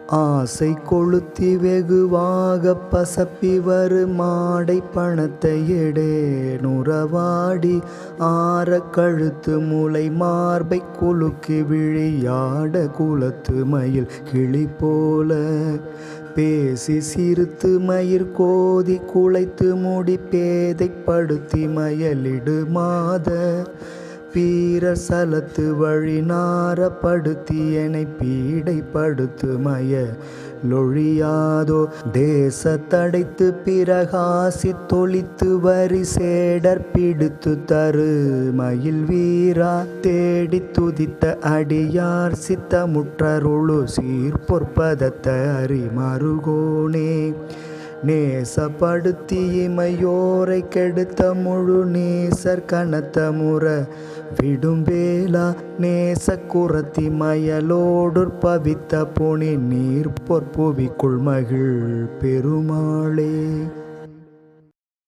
ஆசை கொளுத்தி வெகுவாக பசப்பி வரு மாடை பணத்தை எடேனுறவாடி ஆற கழுத்து முலை மார்பை குலுக்கி விழியாட குலத்து மயில் கிளி போல பேசி சிறுத்து மயிர் கோதி குலைத்து முடி பேதைப்படுத்தி மயலிடு மாத பீரர் சலத்து வழி நாரப்படுத்தி எனை பீடைப்படுத்து மயலொழியாதோ தேச தடைத்து பிறகாசி தொளித்து வரி சேடர் பிடித்து தரு மயில் வீரா தேடி துதித்த அடியார் சித்தமுற்றருளு சீர்பொற்பதத்த அறிமருகோனே நேசப்படுத்தி இமையோரை கெடுத்த முழு நேசர் கனத்த முற விடும் வேளா நேச குரத்தி மயலோடுற் பவித்த புனி நீர் பொற்புவிக்குள் மகிழ் பெருமாளே.